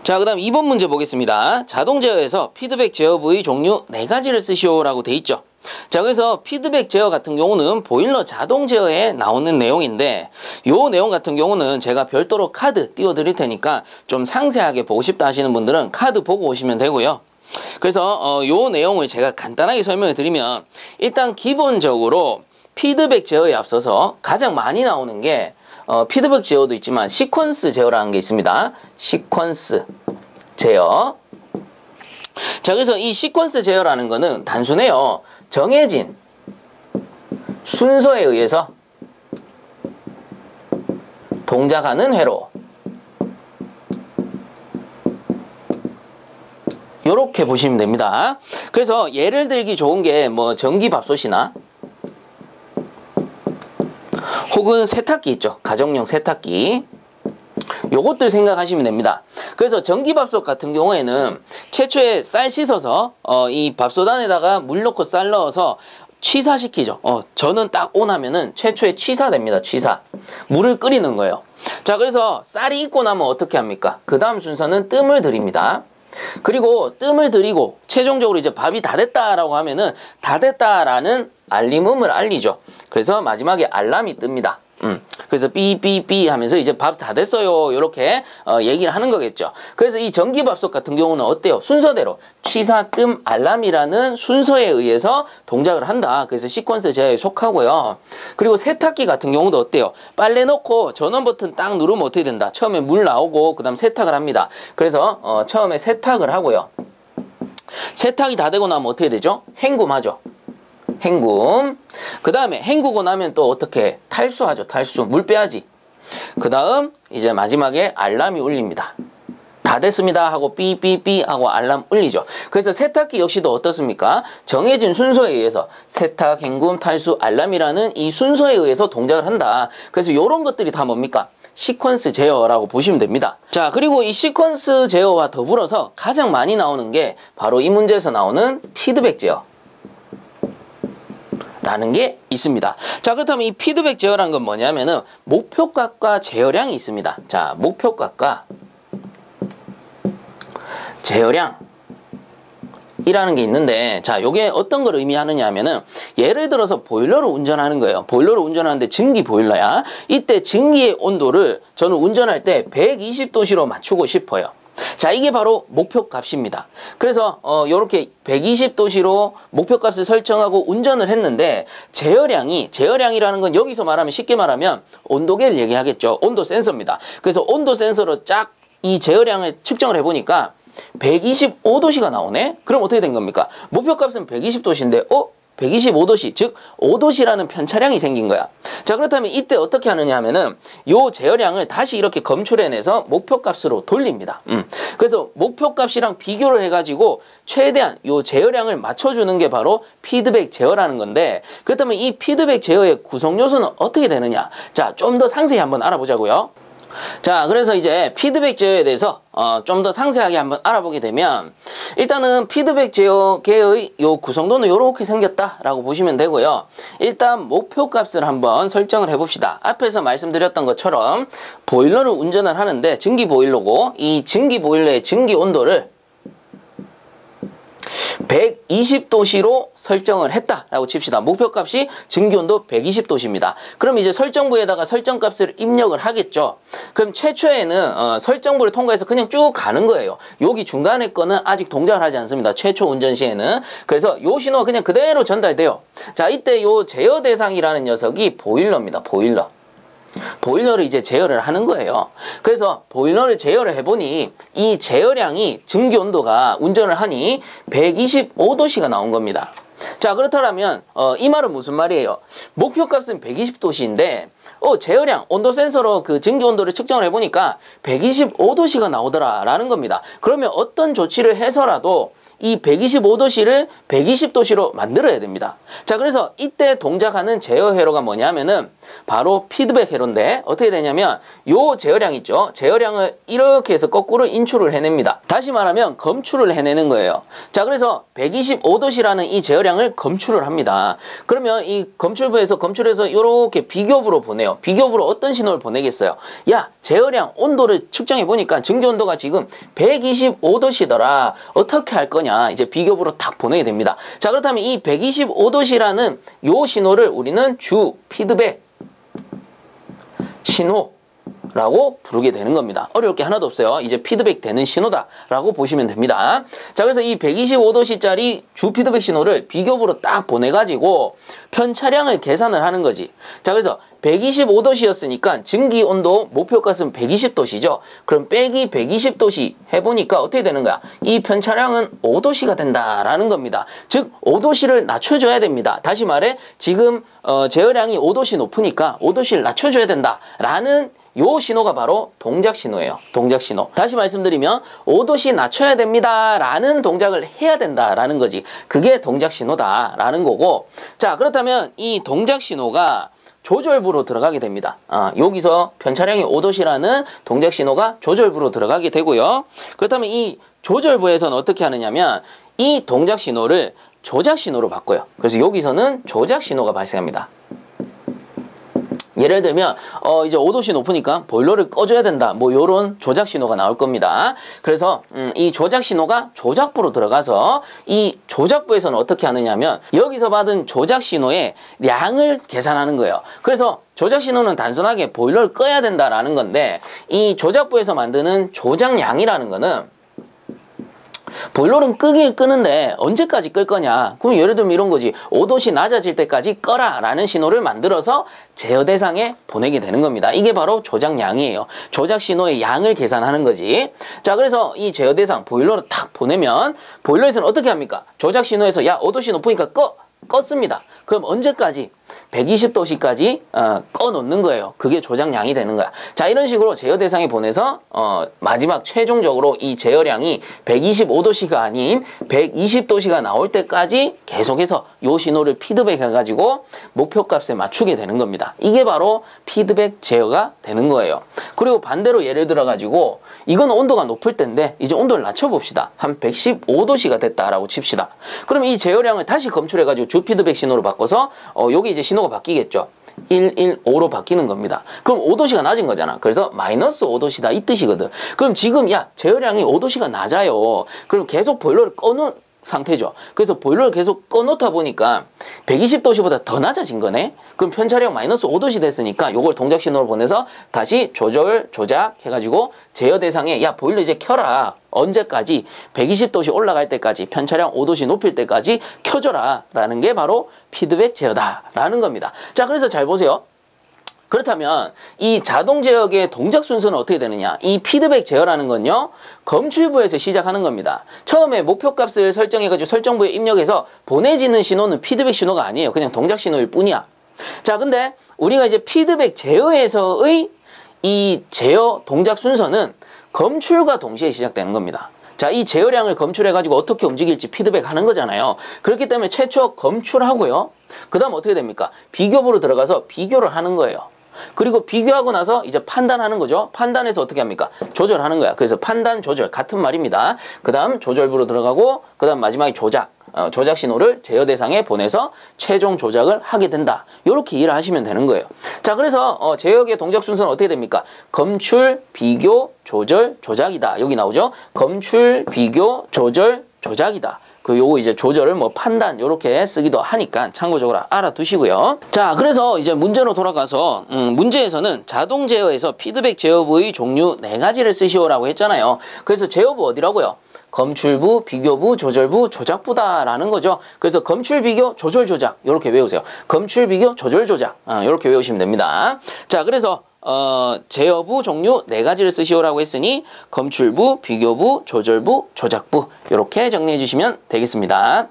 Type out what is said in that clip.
자, 그 다음 2번 문제 보겠습니다. 자동 제어에서 피드백 제어 부위 종류 4가지를 쓰시오라고 돼 있죠. 자, 그래서 피드백 제어 같은 경우는 보일러 자동 제어에 나오는 내용인데, 요 내용 같은 경우는 제가 별도로 카드 띄워드릴 테니까 좀 상세하게 보고 싶다 하시는 분들은 카드 보고 오시면 되고요. 그래서 요 내용을 제가 간단하게 설명을 드리면, 일단 기본적으로 피드백 제어에 앞서서 가장 많이 나오는 게 피드백 제어도 있지만 시퀀스 제어라는 게 있습니다. 시퀀스 제어. 자, 그래서 이 시퀀스 제어라는 거는 단순해요. 정해진 순서에 의해서 동작하는 회로, 요렇게 보시면 됩니다. 그래서 예를 들기 좋은 게 뭐 전기밥솥이나 혹은 세탁기 있죠. 가정용 세탁기. 요것들 생각하시면 됩니다. 그래서 전기밥솥 같은 경우에는 최초에 쌀 씻어서 이 밥솥 안에다가 물 넣고 쌀 넣어서 취사시키죠. 저는 딱 온하면은 최초에 취사됩니다. 취사. 물을 끓이는 거예요. 자, 그래서 쌀이 익고 나면 어떻게 합니까? 그 다음 순서는 뜸을 들입니다. 그리고 뜸을 들이고 최종적으로 이제 밥이 다 됐다라고 하면은 다 됐다라는 알림음을 알리죠. 그래서 마지막에 알람이 뜹니다. 그래서 삐삐삐 하면서 이제 밥 다 됐어요, 이렇게 얘기를 하는 거겠죠. 그래서 이 전기밥솥 같은 경우는 어때요? 순서대로 취사, 뜸, 알람이라는 순서에 의해서 동작을 한다. 그래서 시퀀스 제어에 속하고요. 그리고 세탁기 같은 경우도 어때요? 빨래 넣고 전원 버튼 딱 누르면 어떻게 된다? 처음에 물 나오고 그 다음 세탁을 합니다. 그래서 처음에 세탁을 하고요. 세탁이 다 되고 나면 어떻게 되죠? 헹굼하죠. 헹굼. 그 다음에 헹구고 나면 또 어떻게? 탈수하죠. 탈수. 물 빼야지. 그 다음 이제 마지막에 알람이 울립니다. 다 됐습니다 하고 삐삐삐 하고 알람 울리죠. 그래서 세탁기 역시도 어떻습니까? 정해진 순서에 의해서 세탁, 헹굼, 탈수, 알람이라는 이 순서에 의해서 동작을 한다. 그래서 이런 것들이 다 뭡니까? 시퀀스 제어라고 보시면 됩니다. 자, 그리고 이 시퀀스 제어와 더불어서 가장 많이 나오는 게 바로 이 문제에서 나오는 피드백 제어 라는 게 있습니다. 자, 그렇다면 이 피드백 제어란 건 뭐냐면은 목표값과 제어량이 있습니다. 자, 목표값과 제어량 이라는 게 있는데, 자, 요게 어떤 걸 의미하느냐 하면은 예를 들어서 보일러를 운전하는 거예요. 보일러를 운전하는데 증기 보일러야. 이때 증기의 온도를 저는 운전할 때 120도씨로 맞추고 싶어요. 자, 이게 바로 목표값입니다. 그래서 요렇게 120도씨로 목표값을 설정하고 운전을 했는데, 제어량이라는 건 여기서 말하면 쉽게 말하면 온도계를 얘기하겠죠. 온도 센서입니다. 그래서 온도 센서로 쫙 이 제어량을 측정을 해보니까 125도씨가 나오네? 그럼 어떻게 된 겁니까? 목표값은 120도씨인데 125도씨, 즉 5도씨라는 편차량이 생긴 거야. 자, 그렇다면 이때 어떻게 하느냐 하면은 요 제어량을 다시 이렇게 검출해내서 목표값으로 돌립니다. 그래서 목표값이랑 비교를 해가지고 최대한 요 제어량을 맞춰주는 게 바로 피드백 제어라는 건데, 그렇다면 이 피드백 제어의 구성 요소는 어떻게 되느냐? 자, 좀 더 상세히 한번 알아보자고요. 자, 그래서 이제 피드백 제어에 대해서 좀 더 상세하게 한번 알아보게 되면, 일단은 피드백 제어계의 요 구성도는 이렇게 생겼다라고 보시면 되고요. 일단 목표값을 한번 설정을 해봅시다. 앞에서 말씀드렸던 것처럼 보일러를 운전을 하는데 증기 보일러고, 이 증기 보일러의 증기 온도를 120도씨로 설정을 했다라고 칩시다. 목표값이 증기온도 120도씨입니다. 그럼 이제 설정부에다가 설정값을 입력을 하겠죠. 그럼 최초에는 설정부를 통과해서 그냥 쭉 가는 거예요. 여기 중간에 거는 아직 동작을 하지 않습니다. 최초 운전 시에는. 그래서 요 신호가 그냥 그대로 전달돼요. 자, 이때 요 제어 대상이라는 녀석이 보일러입니다. 보일러를 이제 제어를 하는 거예요. 그래서 보일러를 제어를 해보니 이 제어량이 증기 온도가 운전을 하니 125도씨가 나온 겁니다. 자, 그렇다면 이 말은 무슨 말이에요? 목표값은 120도씨인데 제어량, 온도 센서로 그 증기 온도를 측정을 해보니까 125도씨가 나오더라 라는 겁니다. 그러면 어떤 조치를 해서라도 이 125도씨를 120도씨로 만들어야 됩니다. 자, 그래서 이때 동작하는 제어 회로가 뭐냐면은 바로 피드백 회로인데 어떻게 되냐면 요 제어량 있죠. 제어량을 이렇게 해서 거꾸로 인출을 해냅니다. 다시 말하면 검출을 해내는 거예요. 자, 그래서 125도씨라는 이 제어량을 검출을 합니다. 그러면 이 검출부에서 검출해서 이렇게 비교부로 보내요. 비교부로 어떤 신호를 보내겠어요? 야, 제어량 온도를 측정해 보니까 증기 온도가 지금 125도씨더라. 어떻게 할 거냐? 이제 비교부로 탁 보내게 됩니다. 자, 그렇다면 이 125도씨라는 요 신호를 우리는 주 피드백 신호라고 부르게 되는 겁니다. 어려울 게 하나도 없어요. 이제 피드백 되는 신호다라고 보시면 됩니다. 자, 그래서 이 125도씨짜리 주 피드백 신호를 비교부로 딱 보내가지고 편차량을 계산을 하는 거지. 자, 그래서 125도씨였으니까 증기 온도 목표값은 120도씨죠. 그럼 빼기 120도씨 해보니까 어떻게 되는 거야? 이 편차량은 5도씨가 된다라는 겁니다. 즉 5도씨를 낮춰줘야 됩니다. 다시 말해 지금 제어량이 5도씨 높으니까 5도씨를 낮춰줘야 된다라는 요 신호가 바로 동작 신호예요. 동작 신호. 다시 말씀드리면 5도씨 낮춰야 됩니다라는 동작을 해야 된다라는 거지. 그게 동작 신호다라는 거고. 자, 그렇다면 이 동작 신호가 조절부로 들어가게 됩니다. 여기서 편차량이 5도씨라는 동작 신호가 조절부로 들어가게 되고요. 그렇다면 이 조절부에서는 어떻게 하느냐면 이 동작 신호를 조작 신호로 바꿔요. 그래서 여기서는 조작 신호가 발생합니다. 예를 들면 이제 5도씨 높으니까 보일러를 꺼줘야 된다. 뭐 요런 조작 신호가 나올 겁니다. 그래서 이 조작 신호가 조작부로 들어가서 이 조작부에서는 어떻게 하느냐면 여기서 받은 조작 신호의 량을 계산하는 거예요. 그래서 조작 신호는 단순하게 보일러를 꺼야 된다라는 건데 이 조작부에서 만드는 조작량이라는 거는 보일러는 끄긴 끄는데 언제까지 끌 거냐? 그럼 예를 들면 이런 거지. 5도씨 낮아질 때까지 꺼라 라는 신호를 만들어서 제어 대상에 보내게 되는 겁니다. 이게 바로 조작량이에요. 조작 신호의 양을 계산하는 거지. 자, 그래서 이 제어 대상 보일러로 탁 보내면 보일러에서는 어떻게 합니까? 조작 신호에서 야 5도씨 높으니까 껐습니다. 그럼 언제까지? 120도씨까지 꺼놓는 거예요. 그게 조작량이 되는 거야. 자, 이런 식으로 제어 대상에 보내서 마지막 최종적으로 이 제어량이 125도씨가 아닌 120도씨가 나올 때까지 계속해서 요 신호를 피드백 해가지고 목표값에 맞추게 되는 겁니다. 이게 바로 피드백 제어가 되는 거예요. 그리고 반대로 예를 들어가지고 이건 온도가 높을 때인데 이제 온도를 낮춰봅시다. 한 115도씨가 됐다라고 칩시다. 그럼 이 제어량을 다시 검출해가지고 주 피드백 신호로 바꿔서 여기 이제 신호가 바뀌겠죠. 115로 바뀌는 겁니다. 그럼 5도씨가 낮은 거잖아. 그래서 마이너스 5도씨다 이 뜻이거든. 그럼 지금 야 제어량이 5도씨가 낮아요. 그럼 계속 보일러를 꺼놓은 상태죠. 그래서 보일러를 계속 꺼놓다 보니까 120도씨보다 더 낮아진 거네. 그럼 편차량 마이너스 5도씨 됐으니까 요걸 동작 신호를 보내서 다시 조작 해가지고 제어 대상에 야 보일러 이제 켜라. 언제까지? 120도씨 올라갈 때까지 편차량 5도씨 높일 때까지 켜줘라 라는 게 바로 피드백 제어다 라는 겁니다. 자, 그래서 잘 보세요. 그렇다면 이 자동 제어의 동작 순서는 어떻게 되느냐? 이 피드백 제어라는 건요. 검출부에서 시작하는 겁니다. 처음에 목표값을 설정해가지고 설정부에 입력해서 보내지는 신호는 피드백 신호가 아니에요. 그냥 동작 신호일 뿐이야. 자, 근데 우리가 이제 피드백 제어에서의 이 제어 동작 순서는 검출과 동시에 시작되는 겁니다. 자, 이 제어량을 검출해가지고 어떻게 움직일지 피드백하는 거잖아요. 그렇기 때문에 최초 검출하고요. 그 다음 어떻게 됩니까? 비교부로 들어가서 비교를 하는 거예요. 그리고 비교하고 나서 이제 판단하는 거죠. 판단해서 어떻게 합니까? 조절하는 거야. 그래서 판단, 조절 같은 말입니다. 그 다음 조절부로 들어가고 그 다음 마지막에 조작. 조작 신호를 제어 대상에 보내서 최종 조작을 하게 된다. 이렇게 이해를 하시면 되는 거예요. 자, 그래서 제어의 동작 순서는 어떻게 됩니까? 검출, 비교, 조절, 조작이다. 여기 나오죠? 검출, 비교, 조절, 조작이다. 요거 이제 조절을 뭐 판단 요렇게 쓰기도 하니까 참고적으로 알아두시고요. 자, 그래서 이제 문제로 돌아가서 문제에서는 자동 제어에서 피드백 제어부의 종류 4가지를 쓰시오라고 했잖아요. 그래서 제어부 어디라고요? 검출부, 비교부, 조절부, 조작부다라는 거죠. 그래서 검출, 비교, 조절, 조작 이렇게 외우세요. 검출, 비교, 조절, 조작 이렇게 외우시면 됩니다. 자, 그래서 제어부 종류 4가지를 쓰시오라고 했으니 검출부, 비교부, 조절부, 조작부 이렇게 정리해 주시면 되겠습니다.